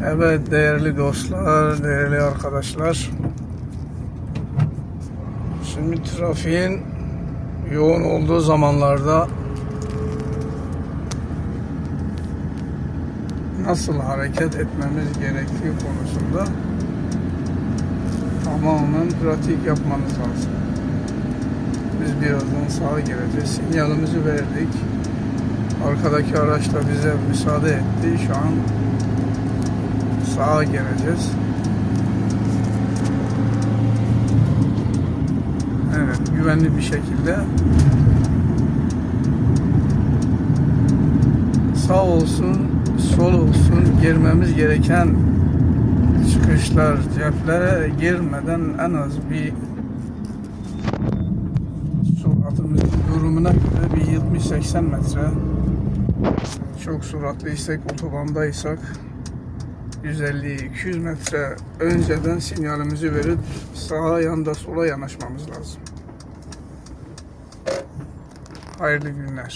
Evet değerli dostlar, değerli arkadaşlar. Şimdi trafiğin yoğun olduğu zamanlarda nasıl hareket etmemiz gerektiği konusunda tamamen pratik yapmanız lazım. Biz birazdan sağa gireceğiz. Sinyalimizi verdik. Arkadaki araç da bize müsaade etti. Şu an sağa gireceğiz. Evet, güvenli bir şekilde sağ olsun, sol olsun girmemiz gereken çıkışlar, ceplere girmeden en az bir suratımızın durumuna göre bir 70-80 metre, çok süratliysak, otobandaysak 150-200 metre önceden sinyalimizi verip sağa ya da sola yanaşmamız lazım. Hayırlı günler.